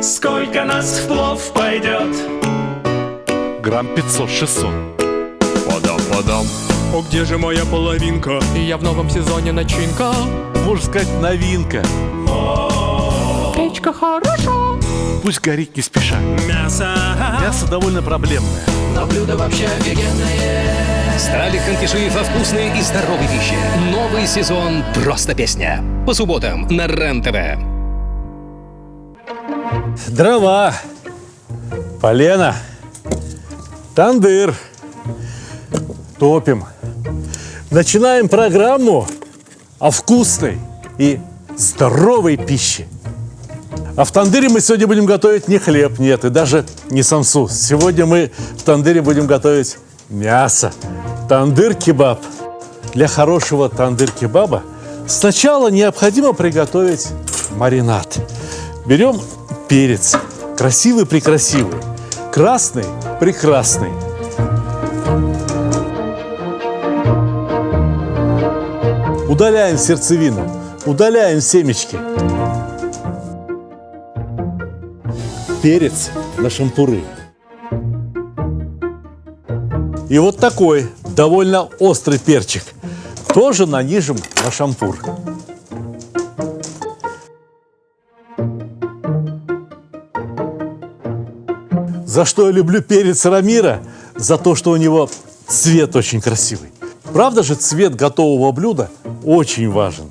Сколько нас в плов пойдет? Грамм 500-600. Подам. О, где же моя половинка? И я в новом сезоне начинка. Можно сказать, новинка. Печка хороша. Пусть горит не спеша. Мясо. Мясо довольно проблемное. Но блюдо вообще офигенное. Стали ханкиши во вкусной и здоровой пище. Новый сезон «Просто песня». По субботам на РЕН-ТВ. Дрова, полено, тандыр. Топим. Начинаем программу о вкусной и здоровой пище. А в тандыре мы сегодня будем готовить не хлеб, нет, и даже не самсу. Сегодня мы в тандыре будем готовить мясо. Тандыр-кебаб. Для хорошего тандыр-кебаба сначала необходимо приготовить маринад. Берем перец. Красивый-прекрасивый. Красный-прекрасный. Удаляем сердцевину. Удаляем семечки. Перец на шампуры. И вот такой довольно острый перчик тоже нанижем на шампур. За что я люблю перец Рамира? За то, что у него цвет очень красивый. Правда же, цвет готового блюда очень важен.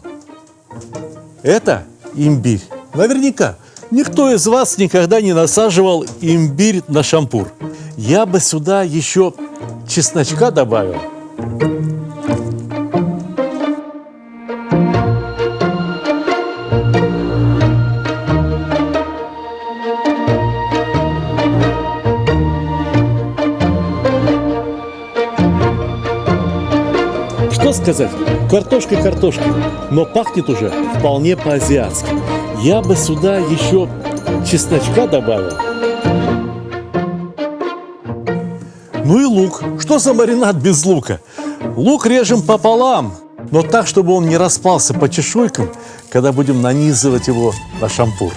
Это имбирь. Наверняка никто из вас никогда не насаживал имбирь на шампур. Я бы сюда еще чесночка добавил. Что сказать? Картошка, но пахнет уже вполне по-азиатски. Я бы сюда еще чесночка добавил. Ну и лук. Что за маринад без лука? Лук режем пополам, но так, чтобы он не распался по чешуйкам, когда будем нанизывать его на шампур.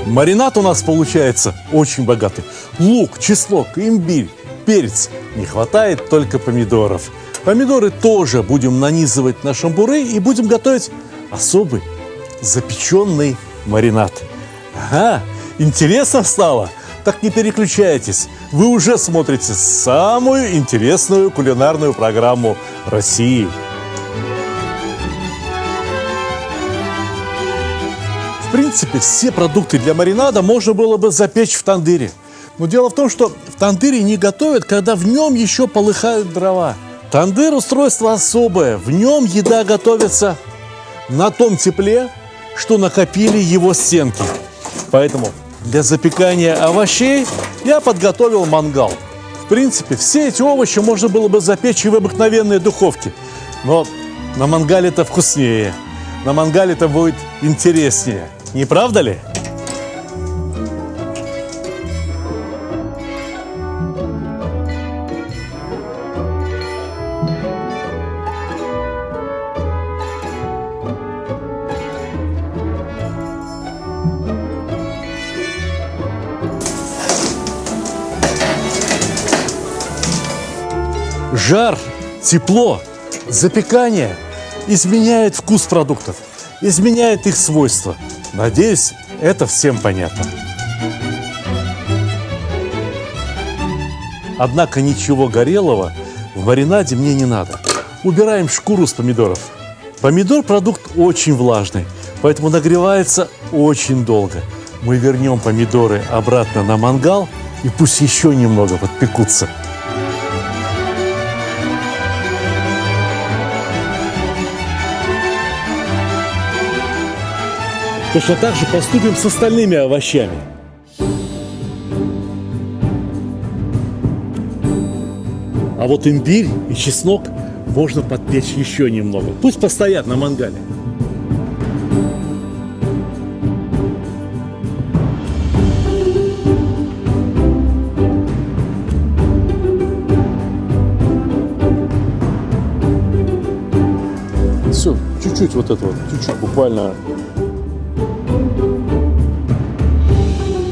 Маринад у нас получается очень богатый. Лук, чеснок, имбирь, перец. Не хватает только помидоров. Помидоры тоже будем нанизывать на шампуры и будем готовить особый запеченный маринад. Ага, интересно стало? Так не переключайтесь. Вы уже смотрите самую интересную кулинарную программу России. В принципе, все продукты для маринада можно было бы запечь в тандыре. Но дело в том, что в тандыре не готовят, когда в нем еще полыхают дрова. Тандыр – устройство особое. В нем еда готовится на том тепле, что накопили его стенки. Поэтому для запекания овощей я подготовил мангал. В принципе, все эти овощи можно было бы запечь и в обыкновенной духовке. Но на мангале это вкуснее. На мангале это будет интереснее. Не правда ли? Жар, тепло, запекание изменяет вкус продуктов, изменяет их свойства. Надеюсь, это всем понятно. Однако ничего горелого в маринаде мне не надо. Убираем шкуру с помидоров. Помидор – продукт очень влажный, поэтому нагревается очень долго. Мы вернем помидоры обратно на мангал и пусть еще немного подпекутся. Точно так же поступим с остальными овощами. А вот имбирь и чеснок можно подпечь еще немного. Пусть постоят на мангале. чуть-чуть вот это вот, чуть-чуть буквально.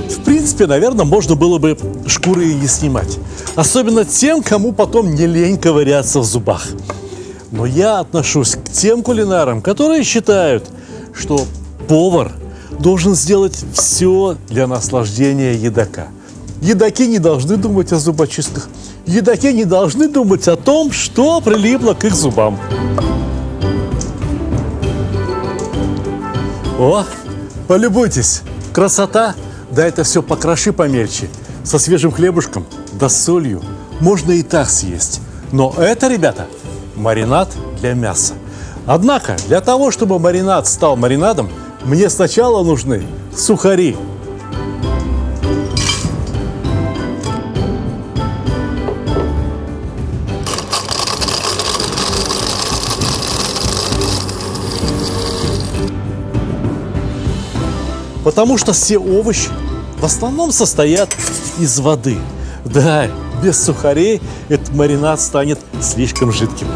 В принципе, наверное, можно было бы шкуры и не снимать. Особенно тем, кому потом не лень ковыряться в зубах. Но я отношусь к тем кулинарам, которые считают, что повар должен сделать все для наслаждения едока. Едоки не должны думать о зубочистках. Едоки не должны думать о том, что прилипло к их зубам. О, полюбуйтесь, красота! Да это все покроши помельче, со свежим хлебушком, да с солью. Можно и так съесть. Но это, ребята, маринад для мяса. Однако, для того, чтобы маринад стал маринадом, мне сначала нужны сухари. Потому что все овощи в основном состоят из воды. Да, без сухарей этот маринад станет слишком жидким.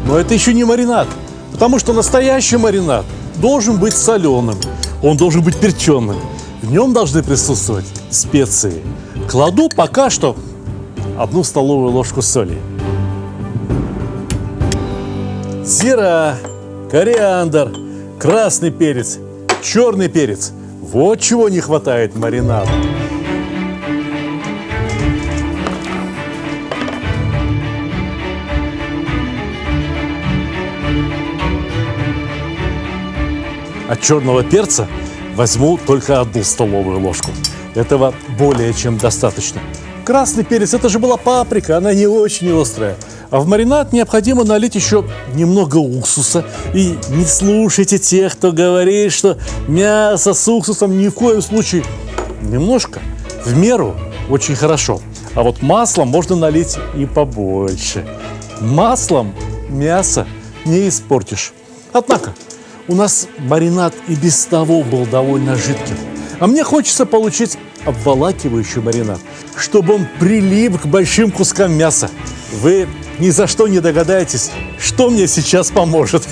Но это еще не маринад, потому что настоящий маринад должен быть соленым, он должен быть перченым. В нем должны присутствовать специи. Кладу пока что 1 столовую ложку соли. Зира, кориандр, красный перец, черный перец. Вот чего не хватает маринаду. От черного перца возьму только 1 столовую ложку. Этого более чем достаточно. Красный перец, это же была паприка, она не очень острая. А в маринад необходимо налить еще немного уксуса. И не слушайте тех, кто говорит, что мясо с уксусом ни в коем случае. Немножко, в меру, очень хорошо. А вот маслом можно налить и побольше. Маслом мясо не испортишь. Однако, у нас маринад и без того был довольно жидким. А мне хочется получить обволакивающий маринад, чтобы он прилип к большим кускам мяса. Вы ни за что не догадаетесь, что мне сейчас поможет.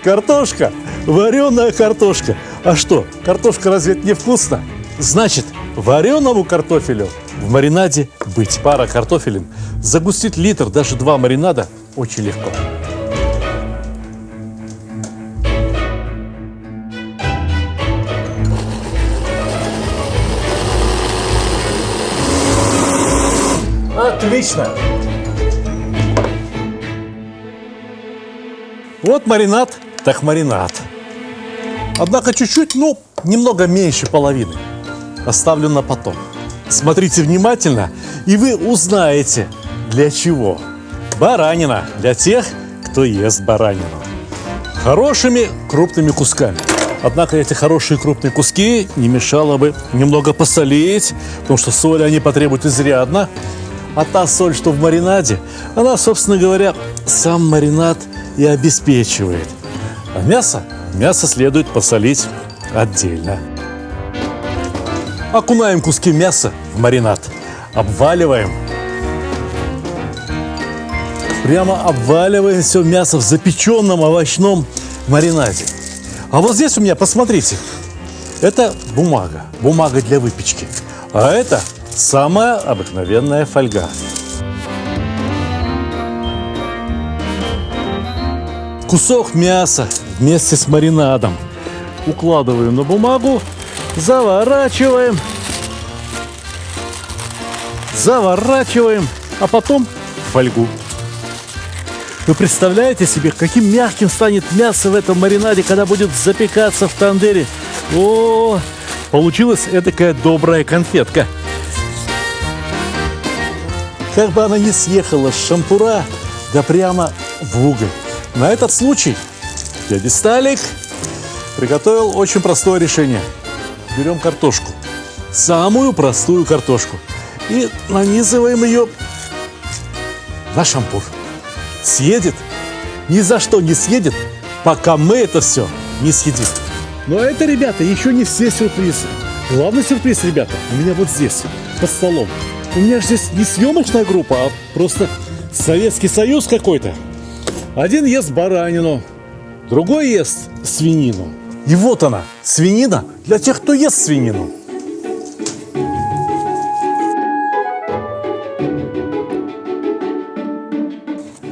Картошка, вареная картошка. А что, картошка разве это не вкусно? Значит, вареному картофелю в маринаде быть. Пара картофелин, загустить литр, даже 2 маринада очень легко. Отлично! Вот маринад, так маринад. Однако чуть-чуть, немного меньше половины. Оставлю на потом. Смотрите внимательно, и вы узнаете, для чего. Баранина для тех, кто ест баранину. Хорошими крупными кусками. Однако эти хорошие крупные куски не мешало бы немного посолить, потому что соли они потребуют изрядно. А та соль, что в маринаде, она, собственно говоря, сам маринад и обеспечивает. А мясо следует посолить отдельно. Окунаем куски мяса в маринад, обваливаем. Прямо обваливаем все мясо в запеченном овощном маринаде. А вот здесь у меня, посмотрите, это бумага для выпечки. А это самая обыкновенная фольга. Кусок мяса вместе с маринадом укладываем на бумагу, заворачиваем, а потом в фольгу. Вы представляете себе, каким мягким станет мясо в этом маринаде, когда будет запекаться в тандыре? О, получилась эдакая добрая конфетка. Как бы она ни съехала с шампура, да прямо в уголь. На этот случай дядя Сталик приготовил очень простое решение. Берем картошку, самую простую картошку, и нанизываем ее на шампур. Съедет? Ни за что не съедет, пока мы это все не съедим. Но это, ребята, еще не все сюрпризы. Главный сюрприз, ребята, у меня вот здесь, под столом. У меня же здесь не съемочная группа, а просто Советский Союз какой-то. Один ест баранину, другой ест свинину. И вот она, свинина для тех, кто ест свинину.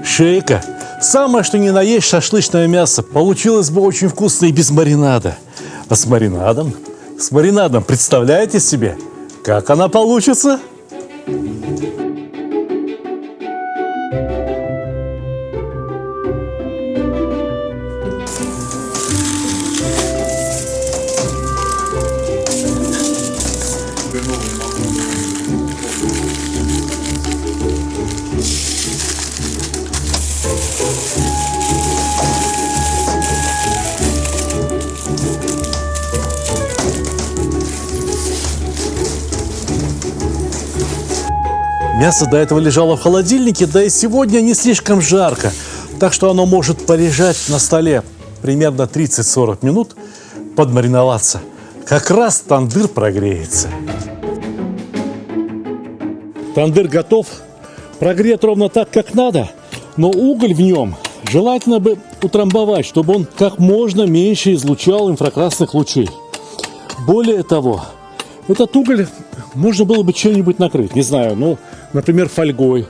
Шейка. Самое, что ни на есть шашлычное мясо. Получилось бы очень вкусно и без маринада. А с маринадом? С маринадом, представляете себе, как она получится? Мясо до этого лежало в холодильнике, да и сегодня не слишком жарко, так что оно может полежать на столе примерно 30-40 минут, подмариноваться. Как раз тандыр прогреется. Тандыр готов, прогрет ровно так, как надо, но уголь в нем желательно бы утрамбовать, чтобы он как можно меньше излучал инфракрасных лучей. Более того, этот уголь можно было бы чем-нибудь накрыть, не знаю, ну, например, фольгой.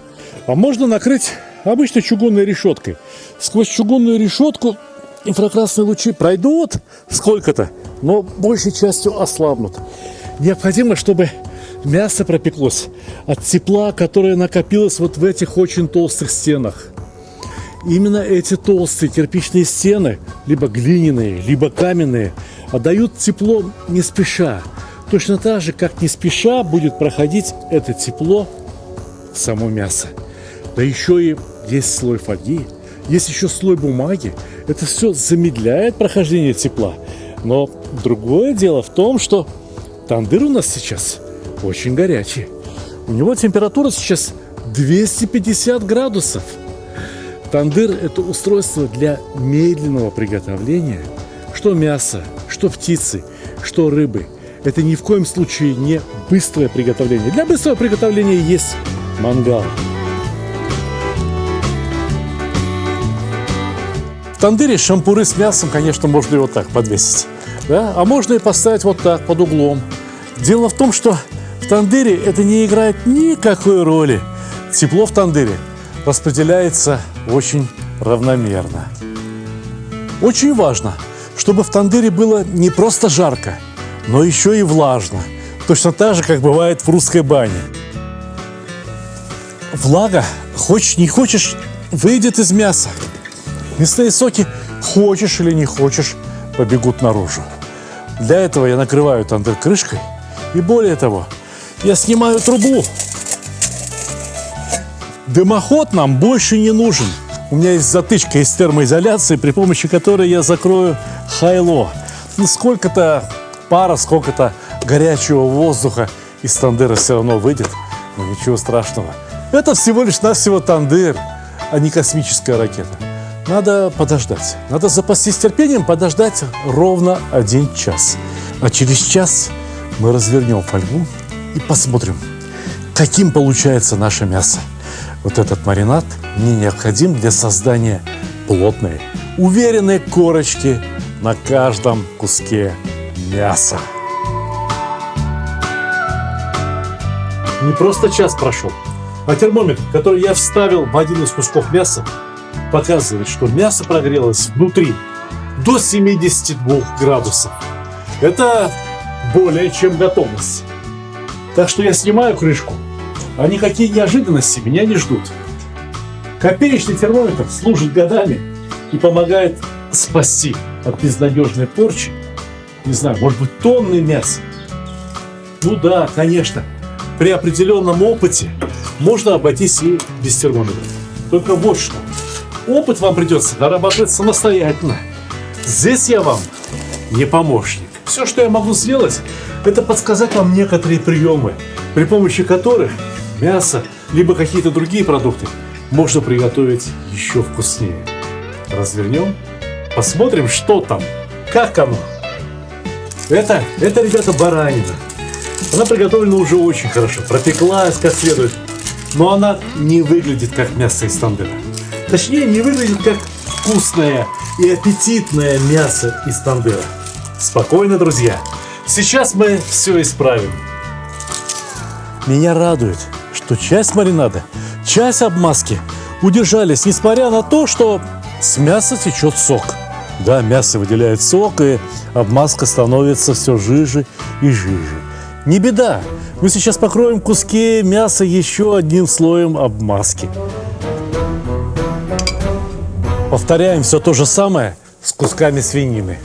А можно накрыть обычной чугунной решеткой. Сквозь чугунную решетку инфракрасные лучи пройдут сколько-то, но большей частью ослабнут. Необходимо, чтобы мясо пропеклось от тепла, которое накопилось вот в этих очень толстых стенах. Именно эти толстые кирпичные стены, либо глиняные, либо каменные, отдают тепло не спеша. Точно так же, как не спеша будет проходить это тепло в само мясо. Да еще и есть слой фольги, есть еще слой бумаги. Это все замедляет прохождение тепла. Но другое дело в том, что тандыр у нас сейчас очень горячий. У него температура сейчас 250 градусов. Тандыр – это устройство для медленного приготовления что мяса, что птицы, что рыбы. Это ни в коем случае не быстрое приготовление. Для быстрого приготовления есть мангал. В тандыре шампуры с мясом, конечно, можно и вот так подвесить. Да? А можно и поставить вот так, под углом. Дело в том, что в тандыре это не играет никакой роли. Тепло в тандыре распределяется очень равномерно. Очень важно, чтобы в тандыре было не просто жарко, но еще и влажно. Точно так же, как бывает в русской бане. Влага, хочешь не хочешь, выйдет из мяса. Мясные соки, хочешь или не хочешь, побегут наружу. Для этого я накрываю тандыр крышкой. И более того, я снимаю трубу. Дымоход нам больше не нужен. У меня есть затычка из термоизоляции, при помощи которой я закрою хайло. Ну, сколько-то пара, сколько-то горячего воздуха из тандыра все равно выйдет. Но ничего страшного. Это всего лишь навсего тандыр, а не космическая ракета. Надо подождать. Надо запастись терпением, подождать ровно 1 час. А через час мы развернем фольгу и посмотрим, каким получается наше мясо. Вот этот маринад мне необходим для создания плотной, уверенной корочки на каждом куске мяса. Не просто час прошел, а термометр, который я вставил в один из кусков мяса, показывает, что мясо прогрелось внутри до 72 градусов. Это более чем готовность. Так что я снимаю крышку, а никакие неожиданности меня не ждут. Копеечный термометр служит годами и помогает спасти от безнадежной порчи, не знаю, может быть, тонны мяса. Ну да, конечно, при определенном опыте можно обойтись и без термометра. Только вот что. Опыт вам придется дорабатывать самостоятельно. Здесь я вам не помощник. Все, что я могу сделать, это подсказать вам некоторые приемы, при помощи которых мясо, либо какие-то другие продукты можно приготовить еще вкуснее. Развернем, посмотрим, что там, как оно. Это, ребята, баранина. Она приготовлена уже очень хорошо, пропеклась как следует. Но она не выглядит как мясо из тандыра. Точнее, не выглядит как вкусное и аппетитное мясо из тандыра. Спокойно, друзья. Сейчас мы все исправим. Меня радует, что часть маринада, часть обмазки удержались, несмотря на то, что с мяса течет сок. Да, мясо выделяет сок, и обмазка становится все жиже и жиже. Не беда, мы сейчас покроем куски мяса еще одним слоем обмазки. Повторяем все то же самое с кусками свинины.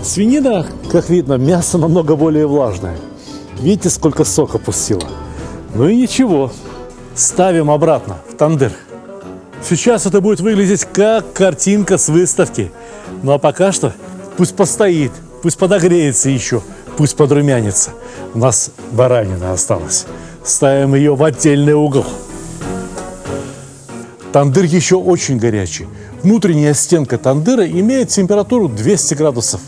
Свинина, как видно, мясо намного более влажное. Видите, сколько сока пустила? Ну и ничего. Ставим обратно в тандыр. Сейчас это будет выглядеть как картинка с выставки. Ну а пока что пусть постоит, пусть подогреется еще, пусть подрумянится. У нас баранина осталась. Ставим ее в отдельный угол. Тандыр еще очень горячий. Внутренняя стенка тандыра имеет температуру 200 градусов.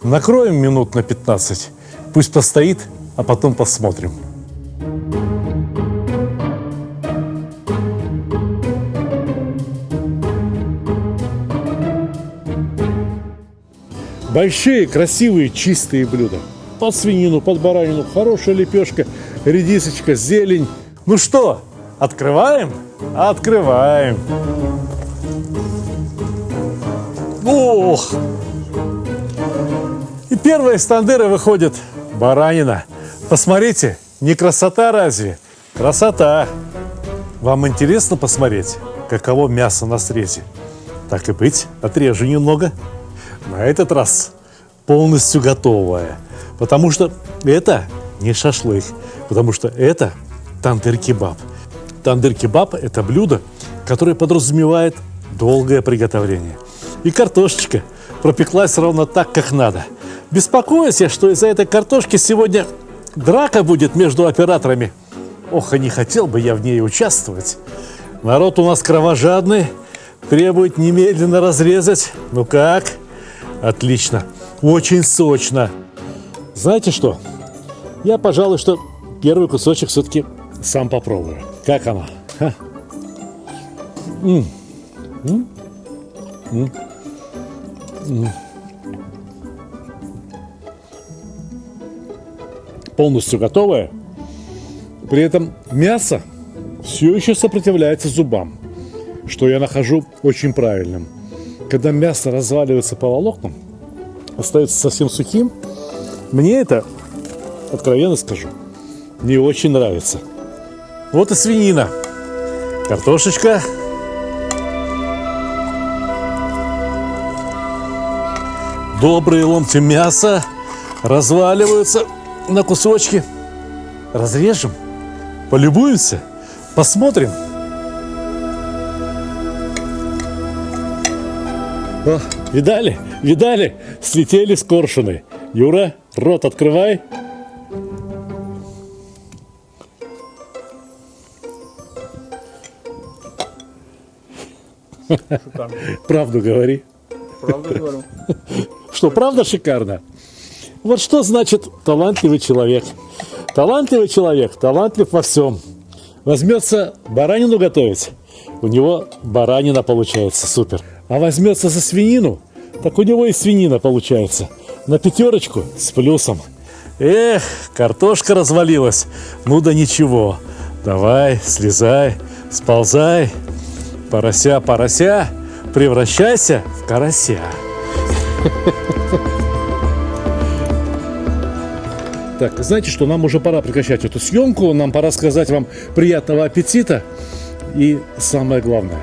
Накроем минут на 15. Пусть постоит, а потом посмотрим. Большие, красивые, чистые блюда. Под свинину, под баранину, хорошая лепешка, редисочка, зелень. Ну что, открываем? Открываем. Ох! И первая из тандыра выходит баранина. Посмотрите, не красота разве? Красота! Вам интересно посмотреть, каково мясо на срезе? Так и быть, отрежу немного. На этот раз полностью готовое. Потому что это не шашлык, потому что это тандыр-кебаб. Тандыр-кебаб – это блюдо, которое подразумевает долгое приготовление. И картошечка пропеклась ровно так, как надо. Беспокоюсь я, что из-за этой картошки сегодня драка будет между операторами. Ох, и не хотел бы я в ней участвовать. Народ у нас кровожадный, требует немедленно разрезать. Ну как? Отлично. Очень сочно. Знаете что? Я, пожалуй, что первый кусочек все-таки сам попробую. Как оно? Ха. Полностью готовое. При этом мясо все еще сопротивляется зубам, что я нахожу очень правильным. Когда мясо разваливается по волокнам, остается совсем сухим, мне это, откровенно скажу, не очень нравится. Вот и свинина. Картошечка. Добрые ломти мяса разваливаются на кусочки. Разрежем, полюбуемся, посмотрим. О, видали? Видали? Слетели с коршуны. Юра, рот открывай. Правду говори. Правду говорю. Что, правда шикарно? Вот что значит талантливый человек. Талантливый человек, талантлив во всем. Возьмется баранину готовить, у него баранина получается супер. А возьмется за свинину, так у него и свинина получается. На 5 с плюсом. Эх, картошка развалилась. Ну да ничего. Давай, слезай, сползай. Порося, порося, превращайся в карася. Так, знаете что, нам уже пора прекращать эту съемку. Нам пора сказать вам приятного аппетита. И самое главное,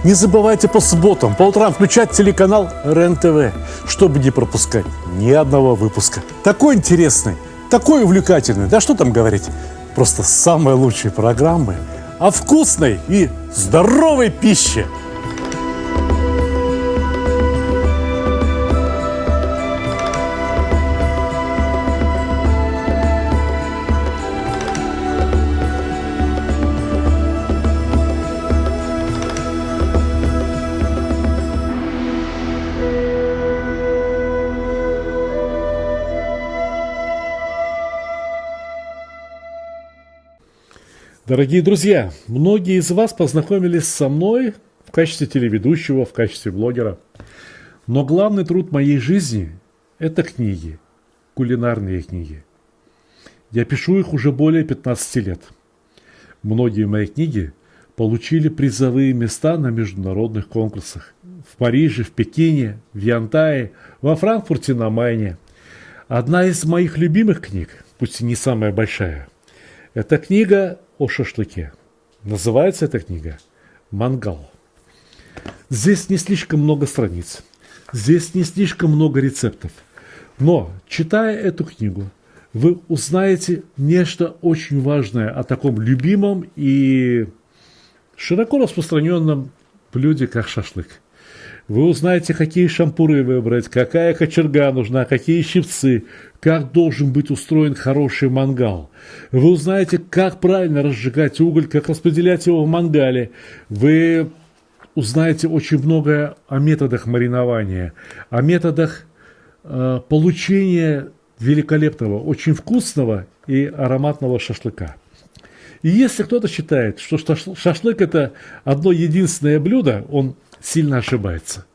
не забывайте по субботам, по утрам включать телеканал РЕН-ТВ, чтобы не пропускать ни одного выпуска. Такой интересный, такой увлекательный, да что там говорить, просто самые лучшие программы о вкусной и здоровой пище. Дорогие друзья, многие из вас познакомились со мной в качестве телеведущего, в качестве блогера. Но главный труд моей жизни – это книги, кулинарные книги. Я пишу их уже более 15 лет. Многие мои книги получили призовые места на международных конкурсах. В Париже, в Пекине, в Янтае, во Франкфурте на Майне. Одна из моих любимых книг, пусть и не самая большая, это книга о шашлыке. Называется эта книга «Мангал». Здесь не слишком много страниц, здесь не слишком много рецептов. Но, читая эту книгу, вы узнаете нечто очень важное о таком любимом и широко распространенном блюде, как шашлык. Вы узнаете, какие шампуры выбрать, какая кочерга нужна, какие щипцы, как должен быть устроен хороший мангал. Вы узнаете, как правильно разжигать уголь, как распределять его в мангале. Вы узнаете очень многое о методах маринования, о методах получения великолепного, очень вкусного и ароматного шашлыка. И если кто-то считает, что шашлык – это одно единственное блюдо, он сильно ошибается.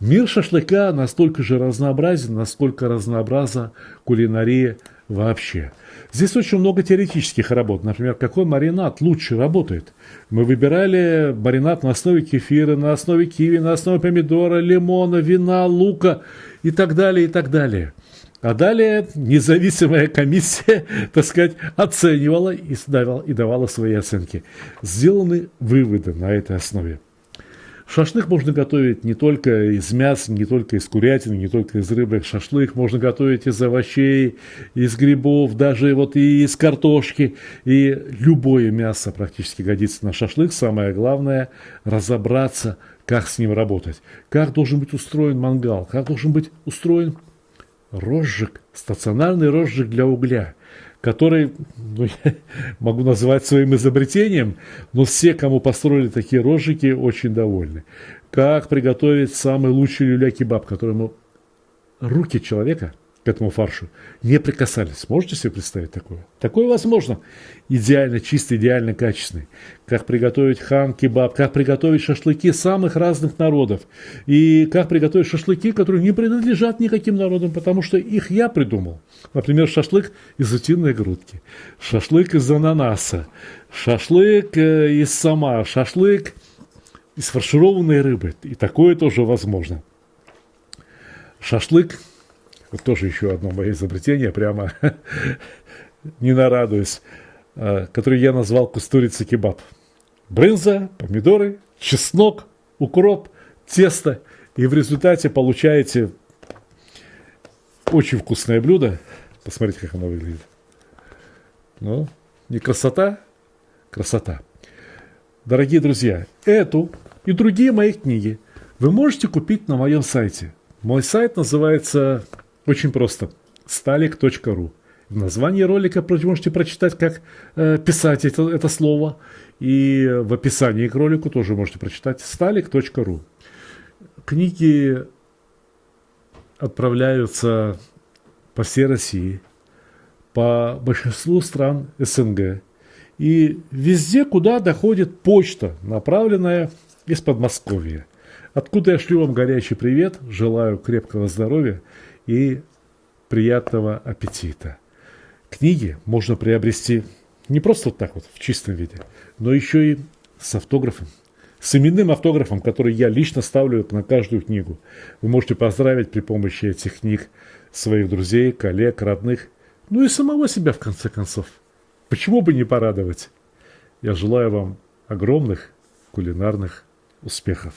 Мир шашлыка настолько же разнообразен, насколько разнообразна кулинария вообще. Здесь очень много теоретических работ. Например, какой маринад лучше работает. Мы выбирали маринад на основе кефира, на основе киви, на основе помидора, лимона, вина, лука и так далее, и так далее. А далее независимая комиссия, так сказать, оценивала и давала свои оценки. Сделаны выводы на этой основе. Шашлык можно готовить не только из мяса, не только из курятины, не только из рыбы. Шашлык можно готовить из овощей, из грибов, даже вот и из картошки. И любое мясо практически годится на шашлык. Самое главное – разобраться, как с ним работать. Как должен быть устроен мангал, как должен быть устроен розжиг, стационарный розжиг для угля, который, я могу назвать своим изобретением, но все, кому построили такие розжиги, очень довольны. Как приготовить самый лучший люля-кебаб, которому руки человека к этому фаршу не прикасались. Можете себе представить такое? Такое возможно. Идеально чистый, идеально качественный. Как приготовить хан-кебаб, как приготовить шашлыки самых разных народов. И как приготовить шашлыки, которые не принадлежат никаким народам, потому что их я придумал. Например, шашлык из утиной грудки, шашлык из ананаса, шашлык из сома, шашлык из фаршированной рыбы. И такое тоже возможно. Шашлык, вот тоже еще одно мое изобретение, прямо не нарадуюсь, который я назвал кустурица-кебаб. Брынза, помидоры, чеснок, укроп, тесто. И в результате получаете очень вкусное блюдо. Посмотрите, как оно выглядит. Ну, не красота? Красота. Дорогие друзья, эту и другие мои книги вы можете купить на моем сайте. Мой сайт называется очень просто stalik.ru. В названии ролика вы можете прочитать, как писать это слово. И в описании к ролику тоже можете прочитать stalik.ru. Книги отправляются по всей России, по большинству стран СНГ. И везде, куда доходит почта, направленная из Подмосковья. Откуда я шлю вам горячий привет, желаю крепкого здоровья и приятного аппетита. Книги можно приобрести не просто вот так вот в чистом виде, но еще и с автографом. С именным автографом, который я лично ставлю на каждую книгу. Вы можете поздравить при помощи этих книг своих друзей, коллег, родных, ну и самого себя в конце концов. Почему бы не порадовать? Я желаю вам огромных кулинарных успехов.